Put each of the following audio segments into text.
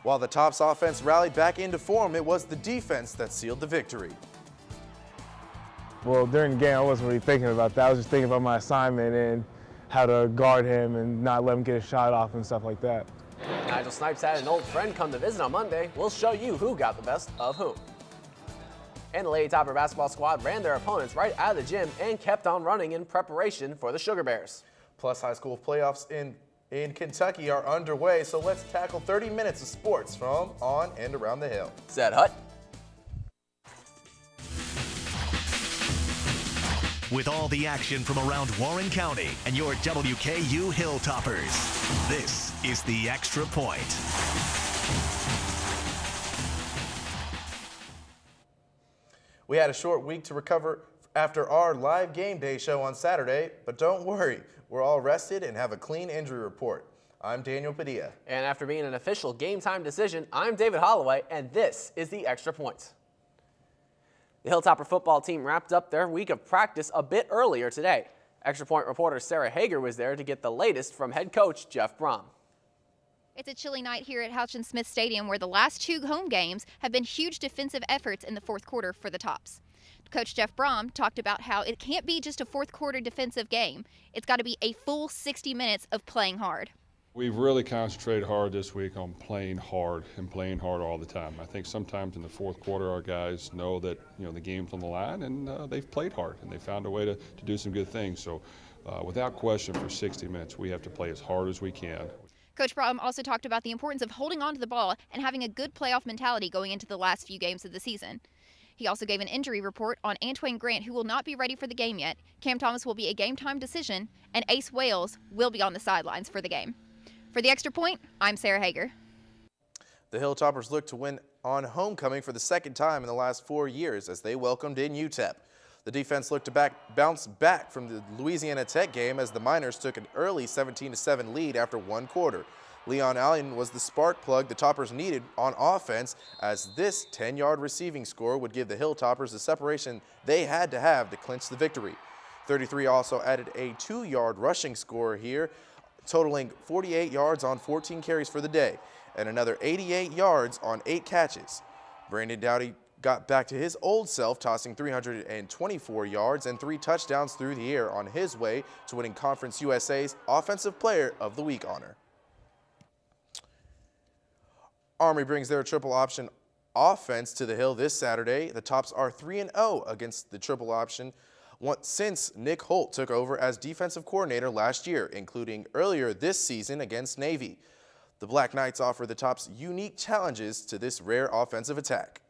While the Tops offense rallied back into form, it was the defense that sealed the victory. Well, during the game, I wasn't really thinking about that. I was just thinking about my assignment and how to guard him and not let him get a shot off and stuff like that. Nigel Snipes had an old friend come to visit on Monday. We'll show you who got the best of whom. And the Lady Topper basketball squad ran their opponents right out of the gym and kept on running in preparation for the Sugar Bears. Plus, high school playoffs in Kentucky are underway, so let's tackle 30 minutes of sports from on and around the Hill. Zed Hutt. With all the action from around Warren County and your WKU Hilltoppers, this is the Extra Point. We had a short week to recover after our live game day show on Saturday, but don't worry, we're all rested and have a clean injury report. I'm Daniel Padilla. And after being an official game time decision, I'm David Holloway, and this is the Extra Point. The Hilltopper football team wrapped up their week of practice a bit earlier today. Extra Point reporter Sarah Hager was there to get the latest from head coach Jeff Brom. It's a chilly night here at Houchin Smith Stadium, where the last two home games have been huge defensive efforts in the fourth quarter for the Tops. Coach Jeff Brom talked about how it can't be just a fourth quarter defensive game. It's got to be a full 60 minutes of playing hard. We've really concentrated hard this week on playing hard and playing hard all the time. I think sometimes in the fourth quarter our guys know that the game's on the line, and they've played hard and they found a way to do some good things. So without question, for 60 minutes we have to play as hard as we can. Coach Brom also talked about the importance of holding on to the ball and having a good playoff mentality going into the last few games of the season. He also gave an injury report on Antwain Grant, who will not be ready for the game yet. Cam Thomas will be a game time decision, and Ace Wales will be on the sidelines for the game. For the Extra Point, I'm Sarah Hager. The Hilltoppers look to win on homecoming for the second time in the last 4 years as they welcomed in UTEP. The defense looked to bounce back from the Louisiana Tech game as the Miners took an early 17-7 lead after one quarter. Leon Allen was the spark plug the Toppers needed on offense, as this 10-yard receiving score would give the Hilltoppers the separation they had to have to clinch the victory. 33 also added a 2-yard rushing score here, totaling 48 yards on 14 carries for the day, and another 88 yards on 8 catches. Brandon Dowdy got back to his old self, tossing 324 yards and 3 touchdowns through the air on his way to winning Conference USA's Offensive Player of the Week honor. Army brings their triple option offense to the Hill this Saturday. The Tops are 3-0 against the triple option since Nick Holt took over as defensive coordinator last year, including earlier this season against Navy. The Black Knights offer the Tops unique challenges to this rare offensive attack.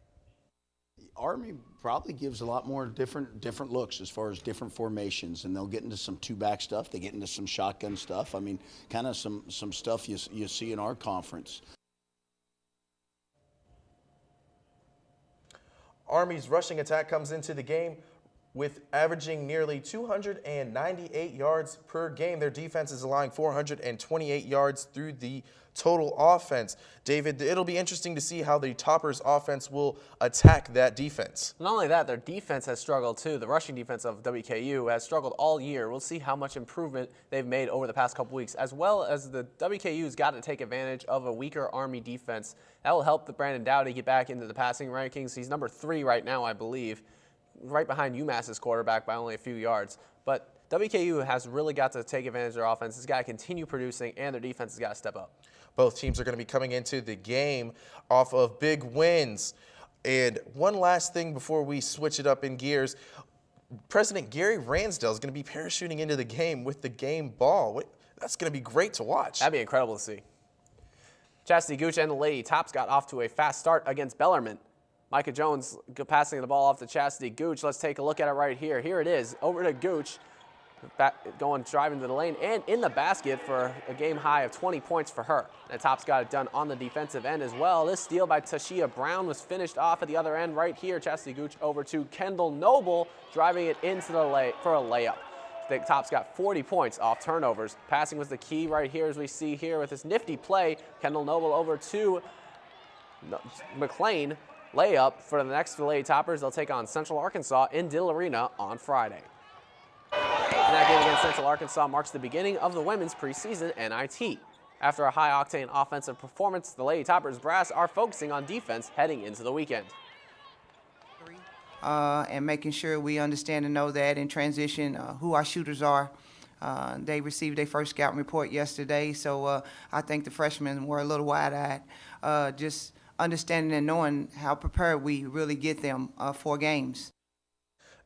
Army probably gives a lot more different looks as far as different formations, and they'll get into some two-back stuff. They get into some shotgun stuff. I mean, kind of some stuff you see in our conference. Army's rushing attack comes into the game with averaging nearly 298 yards per game. Their defense is allowing 428 yards through the total offense. David, it'll be interesting to see how the Toppers offense will attack that defense. Not only that, their defense has struggled too. The rushing defense of WKU has struggled all year. We'll see how much improvement they've made over the past couple weeks, as well as the WKU's got to take advantage of a weaker Army defense. That will help the Brandon Dowdy get back into the passing rankings. He's number 3 right now, I believe, right behind UMass's quarterback by only a few yards. But WKU has really got to take advantage of their offense. It's got to continue producing, and their defense has got to step up. Both teams are going to be coming into the game off of big wins. And one last thing before we switch it up in gears, President Gary Ransdell is going to be parachuting into the game with the game ball. That's going to be great to watch. That'd be incredible to see. Chastity Gooch and the Lady Tops got off to a fast start against Bellarmine. Micah Jones passing the ball off to Chastity Gooch. Let's take a look at it right here. Here it is, over to Gooch. Driving to the lane and in the basket for a game high of 20 points for her. The Tops got it done on the defensive end as well. This steal by Tashia Brown was finished off at the other end right here. Chastity Gooch over to Kendall Noble, driving it into the for a layup. The Tops got 40 points off turnovers. Passing was the key right here, as we see here with this nifty play. Kendall Noble over to McLean. Layup for the next Lady Toppers. They'll take on Central Arkansas in Dill Arena on Friday. And that game against Central Arkansas marks the beginning of the women's preseason NIT. After a high-octane offensive performance, the Lady Toppers brass are focusing on defense heading into the weekend. And making sure we understand and know that in transition who our shooters are. They received their first scouting report yesterday, so I think the freshmen were a little wide-eyed, just understanding and knowing how prepared we really get them for games.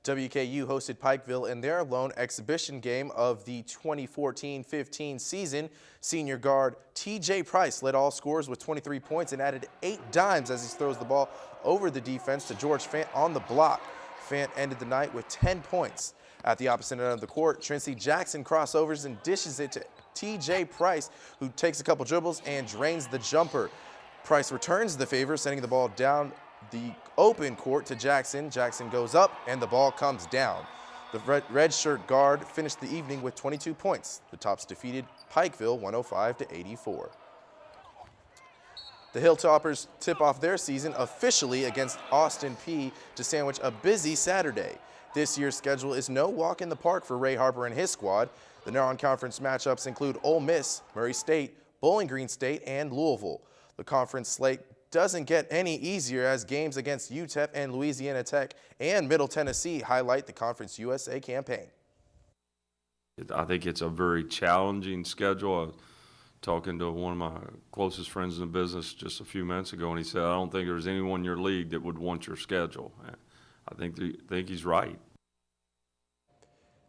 WKU hosted Pikeville in their lone exhibition game of the 2014-15 season. Senior guard TJ Price led all scorers with 23 points and added 8 dimes as he throws the ball over the defense to George Fant on the block. Fant ended the night with 10 points. At the opposite end of the court, Trincy Jackson crossovers and dishes it to TJ Price, who takes a couple dribbles and drains the jumper. Price returns the favor, sending the ball down the open court to Jackson. Jackson goes up and the ball comes down. The redshirt guard finished the evening with 22 points. The Tops defeated Pikeville 105-84. The Hilltoppers tip off their season officially against Austin Peay to sandwich a busy Saturday. This year's schedule is no walk in the park for Ray Harper and his squad. The non-conference matchups include Ole Miss, Murray State, Bowling Green State, and Louisville. The conference slate doesn't get any easier as games against UTEP and Louisiana Tech and Middle Tennessee highlight the Conference USA campaign. I think it's a very challenging schedule. I was talking to one of my closest friends in the business just a few minutes ago, and he said, I don't think there's anyone in your league that would want your schedule. I think he's right.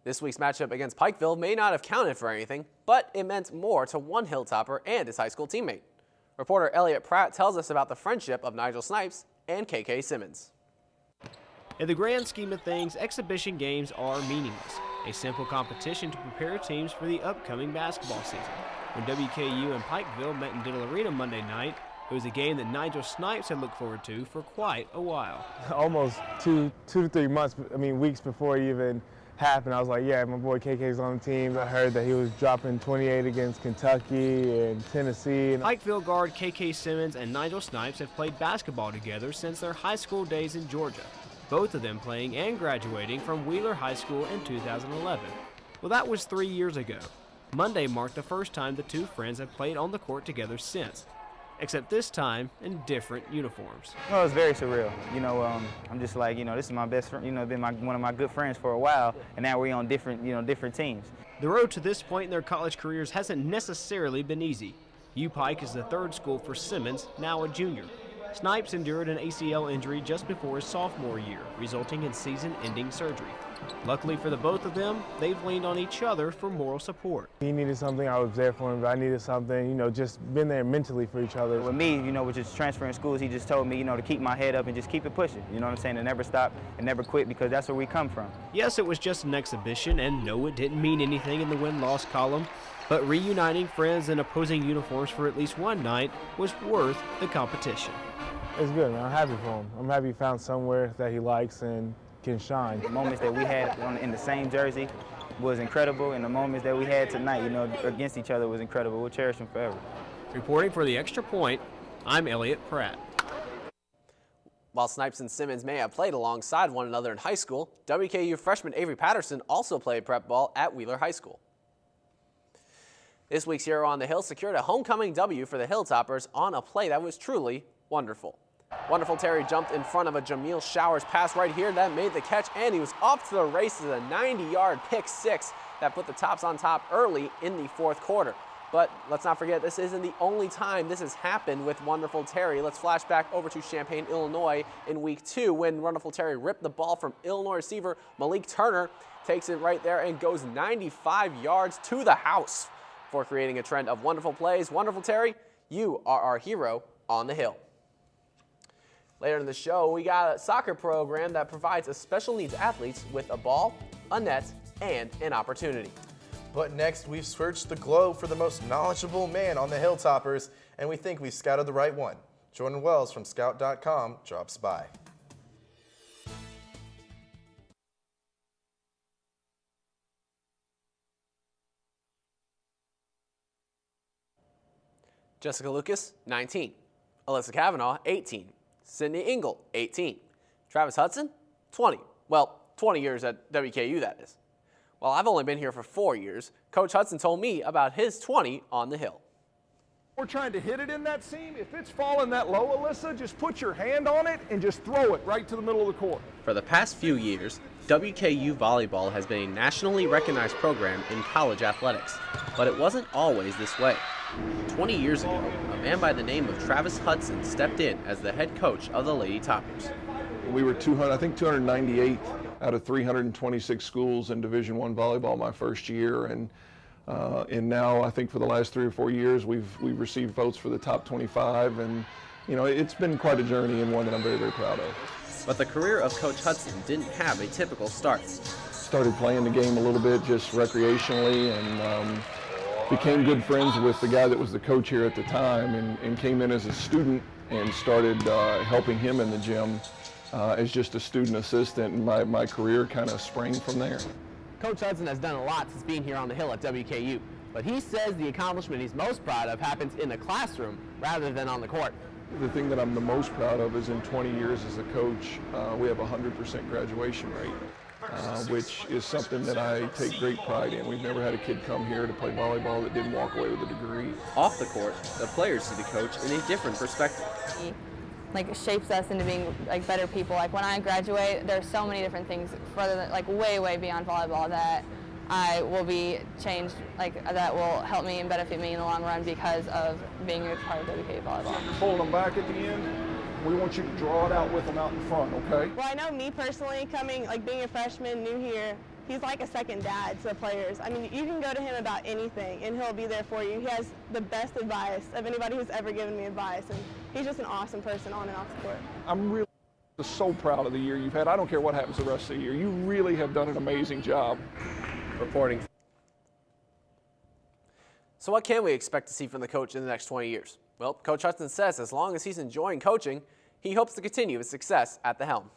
This week's matchup against Pikeville may not have counted for anything, but it meant more to one Hilltopper and his high school teammate. Reporter Elliot Pratt tells us about the friendship of Nigel Snipes and KK Simmons. In the grand scheme of things, exhibition games are meaningless, a simple competition to prepare teams for the upcoming basketball season. When WKU and Pikeville met in Diddle Arena Monday night, it was a game that Nigel Snipes had looked forward to for quite a while. Almost two to 3 months, weeks before it even happened, I was like, yeah, my boy KK's on the team. I heard that he was dropping 28 against Kentucky and Tennessee. Pikeville guard KK Simmons and Nigel Snipes have played basketball together since their high school days in Georgia, both of them playing and graduating from Wheeler High School in 2011. Well, that was 3 years ago. Monday marked the first time the two friends have played on the court together since, except this time in different uniforms. Well, it's very surreal. I'm just like, this is my best friend, been one of my good friends for a while, and now we're on different teams. The road to this point in their college careers hasn't necessarily been easy. UPike is the third school for Simmons, now a junior. Snipes endured an ACL injury just before his sophomore year, resulting in season-ending surgery. Luckily for the both of them, they've leaned on each other for moral support. He needed something, I was there for him, but I needed something, just been there mentally for each other. With me, with just transferring schools, he just told me, to keep my head up and just keep it pushing, you know what I'm saying, to never stop and never quit, because that's where we come from. Yes, it was just an exhibition, and no, it didn't mean anything in the win-loss column, but reuniting friends in opposing uniforms for at least one night was worth the competition. It's good, man. I'm happy for him. I'm happy he found somewhere that he likes and can shine. The moments that we had in the same jersey was incredible, and the moments that we had tonight, against each other was incredible. We'll cherish them forever. Reporting for the Extra Point, I'm Elliot Pratt. While Snipes and Simmons may have played alongside one another in high school, WKU freshman Avery Patterson also played prep ball at Wheeler High School. This week's Hero on the Hill secured a homecoming W for the Hilltoppers on a play that was truly wonderful. Wonderful Terry jumped in front of a Jameel Showers pass right here that made the catch, and he was off to the races, a 90-yard pick six that put the Tops on top early in the fourth quarter. But let's not forget, this isn't the only time this has happened with Wonderful Terry. Let's flash back over to Champaign, Illinois in week 2 when Wonderful Terry ripped the ball from Illinois receiver Malik Turner, takes it right there and goes 95 yards to the house for creating a trend of wonderful plays. Wonderful Terry, you are our hero on the hill. Later in the show, we got a soccer program that provides a special needs athletes with a ball, a net, and an opportunity. But next, we've searched the globe for the most knowledgeable man on the Hilltoppers, and we think we've scouted the right one. Jordan Wells from Scout.com drops by. Jessica Lucas, 19. Alyssa Kavanaugh, 18. Sydney Engel, 18. Travis Hudson, 20. Well, 20 years at WKU, that is. Well, I've only been here for 4 years. Coach Hudson told me about his 20 on the Hill. We're trying to hit it in that seam. If it's falling that low, Alyssa, just put your hand on it and just throw it right to the middle of the court. For the past few years, WKU volleyball has been a nationally recognized program in college athletics, but it wasn't always this way. 20 years ago, a man by the name of Travis Hudson stepped in as the head coach of the Lady Toppers. We were 298 out of 326 schools in Division I volleyball my first year, and now I think for the last 3 or 4 years we've received votes for the top 25, and it's been quite a journey and one that I'm very, very proud of. But the career of Coach Hudson didn't have a typical start. Started playing the game a little bit just recreationally, and became good friends with the guy that was the coach here at the time, and came in as a student and started helping him in the gym as just a student assistant, and my career kind of sprang from there. Coach Hudson has done a lot since being here on the Hill at WKU, but he says the accomplishment he's most proud of happens in the classroom rather than on the court. The thing that I'm the most proud of is in 20 years as a coach, we have a 100% graduation rate, which is something that I take great pride in. We've never had a kid come here to play volleyball that didn't walk away with a degree. Off the court, the players see the coach in a different perspective. It shapes us into being better people. When I graduate, there's so many different things further than way beyond volleyball that I will be changed, that will help me and benefit me in the long run because of being a part of WKU volleyball. Hold them back at the end. We want you to draw it out with them out in front, okay? Well, I know me personally, being a freshman, new here, he's like a second dad to the players. I mean, you can go to him about anything, and he'll be there for you. He has the best advice of anybody who's ever given me advice, and he's just an awesome person on and off the court. I'm really so proud of the year you've had. I don't care what happens the rest of the year. You really have done an amazing job. Reporting. So what can we expect to see from the coach in the next 20 years? Well, Coach Hudson says as long as he's enjoying coaching, he hopes to continue his success at the helm.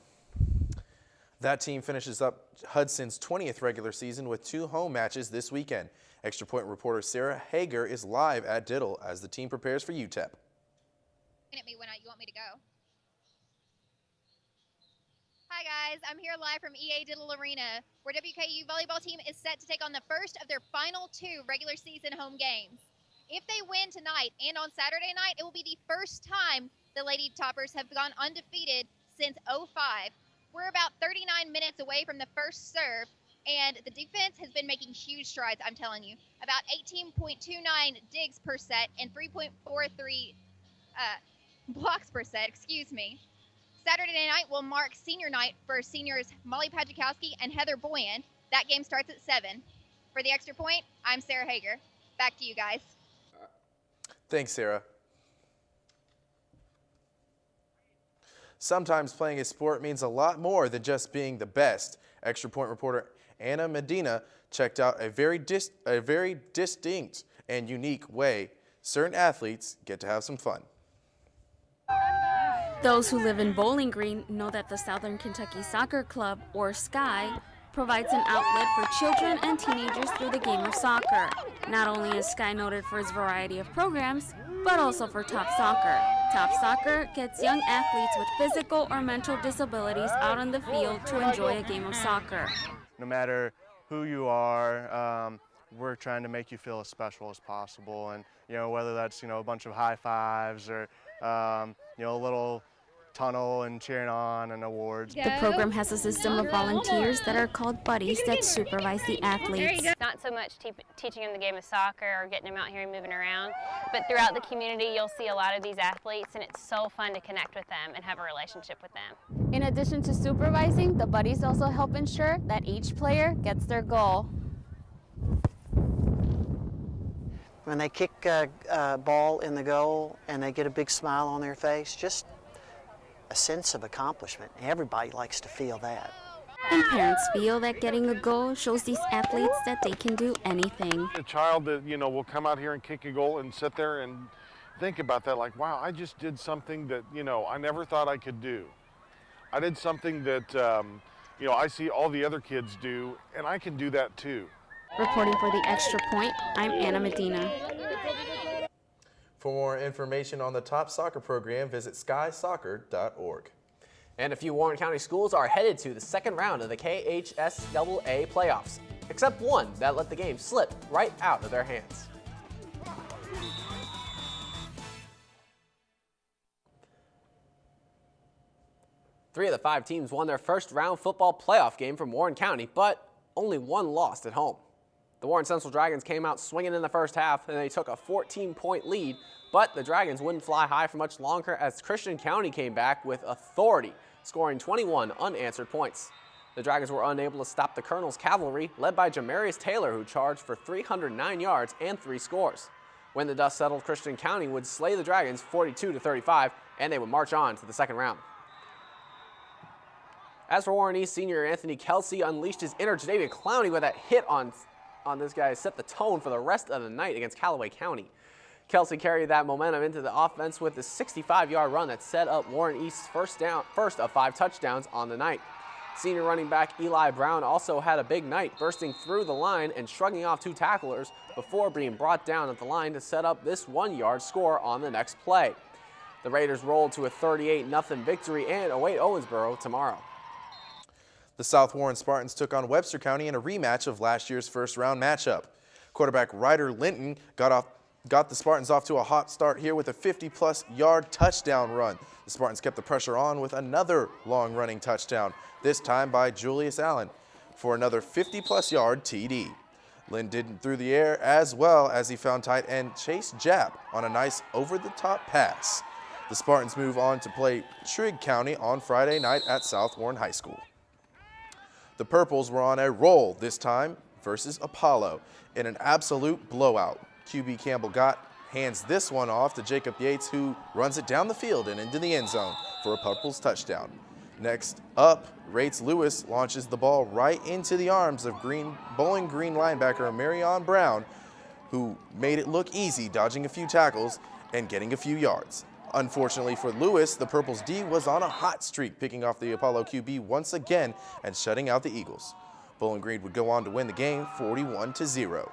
That team finishes up Hudson's 20th regular season with 2 home matches this weekend. Extra Point reporter Sarah Hager is live at Diddle as the team prepares for UTEP. At me when you want me to go. Hi guys, I'm here live from EA Diddle Arena, where WKU volleyball team is set to take on the first of their final 2 regular season home games. If they win tonight and on Saturday night, it will be the first time the Lady Toppers have gone undefeated since '05. We're about 39 minutes away from the first serve, and the defense has been making huge strides, I'm telling you. About 18.29 digs per set and 3.43 blocks per set, excuse me. Saturday night will mark senior night for seniors Molly Padjakowski and Heather Boyan. That game starts at 7. For the Extra Point, I'm Sarah Hager. Back to you guys. Thanks, Sarah. Sometimes playing a sport means a lot more than just being the best. Extra Point reporter Anna Medina checked out a very distinct and unique way certain athletes get to have some fun. Those who live in Bowling Green know that the Southern Kentucky Soccer Club, or SKY, provides an outlet for children and teenagers through the game of soccer. Not only is SKY noted for its variety of programs, but also for Top Soccer. Top Soccer gets young athletes with physical or mental disabilities out on the field to enjoy a game of soccer. No matter who you are, we're trying to make you feel as special as possible, and whether that's a bunch of high fives or a little tunnel and cheering on and awards. The program has a system of volunteers that are called buddies that supervise the athletes. Not so much teaching them the game of soccer or getting them out here and moving around, but throughout the community you'll see a lot of these athletes, and it's so fun to connect with them and have a relationship with them. In addition to supervising, the buddies also help ensure that each player gets their goal. When they kick a ball in the goal and they get a big smile on their face, just a sense of accomplishment. Everybody likes to feel that. And parents feel that getting a goal shows these athletes that they can do anything. A child that, will come out here and kick a goal and sit there and think about that, like, wow, I just did something that, I never thought I could do. I did something that, I see all the other kids do, and I can do that too. Reporting for the Extra Point, I'm Anna Medina. For more information on the Top Soccer program, visit skysoccer.org. And a few Warren County schools are headed to the second round of the KHSAA playoffs, except one that let the game slip right out of their hands. 3 of the 5 teams won their first-round football playoff game from Warren County, but only one lost at home. The Warren Central Dragons came out swinging in the first half, and they took a 14-point lead, but the Dragons wouldn't fly high for much longer as Christian County came back with authority, scoring 21 unanswered points. The Dragons were unable to stop the Colonel's cavalry, led by Jamarius Taylor, who charged for 309 yards and 3 scores. When the dust settled, Christian County would slay the Dragons 42-35, and they would march on to the second round. As for Warren East, senior Anthony Kelsey unleashed his inner Jadavian Clowney with that hit on this guy, set the tone for the rest of the night against Callaway County. Kelsey carried that momentum into the offense with a 65-yard run that set up Warren East's first of 5 touchdowns on the night. Senior running back Eli Brown also had a big night, bursting through the line and shrugging off 2 tacklers before being brought down at the line to set up this 1-yard score on the next play. The Raiders rolled to a 38-0 victory and await Owensboro tomorrow. The South Warren Spartans took on Webster County in a rematch of last year's first-round matchup. Quarterback Ryder Linton got the Spartans off to a hot start here with a 50-plus yard touchdown run. The Spartans kept the pressure on with another long running touchdown, this time by Julius Allen, for another 50-plus yard TD. Lynn did through the air as well as he found tight end Chase Japp on a nice over-the-top pass. The Spartans move on to play Trigg County on Friday night at South Warren High School. The Purples were on a roll this time versus Apollo in an absolute blowout. QB Campbell hands this one off to Jacob Yates, who runs it down the field and into the end zone for a Purples touchdown. Next up, Rates Lewis launches the ball right into the arms of Bowling Green linebacker Marion Brown, who made it look easy, dodging a few tackles and getting a few yards. Unfortunately for Lewis, the Purples D was on a hot streak, picking off the Apollo QB once again and shutting out the Eagles. Bowling Green would go on to win the game 41-0.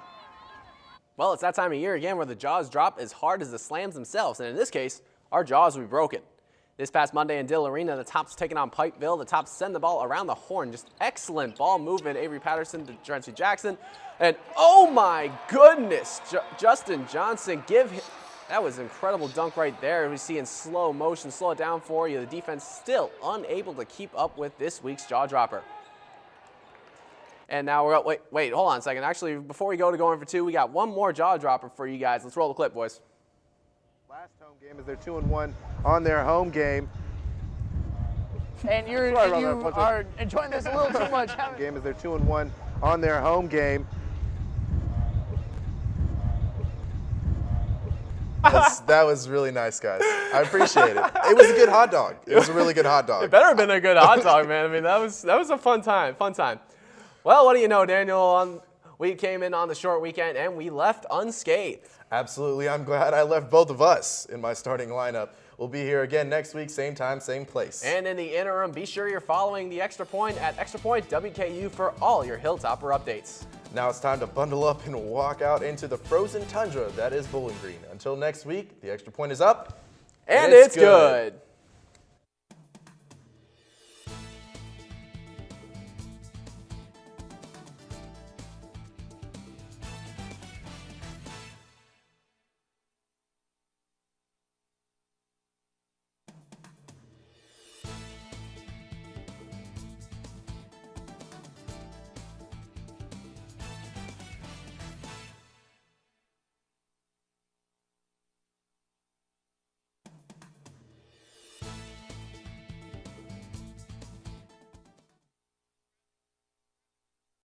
Well, it's that time of year again where the jaws drop as hard as the slams themselves, and in this case, our jaws will be broken. This past Monday in Dill Arena, the Tops taking on Pikeville. The Tops send the ball around the horn. Just excellent ball movement. Avery Patterson to Drency Jackson. And oh my goodness, Justin Johnson, that was an incredible dunk right there. We see in slow motion, slow it down for you. The defense still unable to keep up with this week's jaw dropper. And now we're up, wait, hold on a second. Actually, before we go to going for 2, we got one more jaw dropper for you guys. Let's roll the clip, boys. Last home game is their 2-1 on their home game. And you are enjoying this a little too much. Game is their 2-1 on their home game. That was really nice, guys. I appreciate it. It was a good hot dog. It was a really good hot dog. It better have been a good hot dog, man. I mean, that was a fun time. Well, what do you know, Daniel? We came in on the short weekend and we left unscathed. Absolutely. I'm glad I left both of us in my starting lineup. We'll be here again next week, same time, same place. And in the interim, be sure you're following the Extra Point at Extra Point WKU for all your Hilltopper updates. Now it's time to bundle up and walk out into the frozen tundra that is Bowling Green. Until next week, the Extra Point is up. And it's good.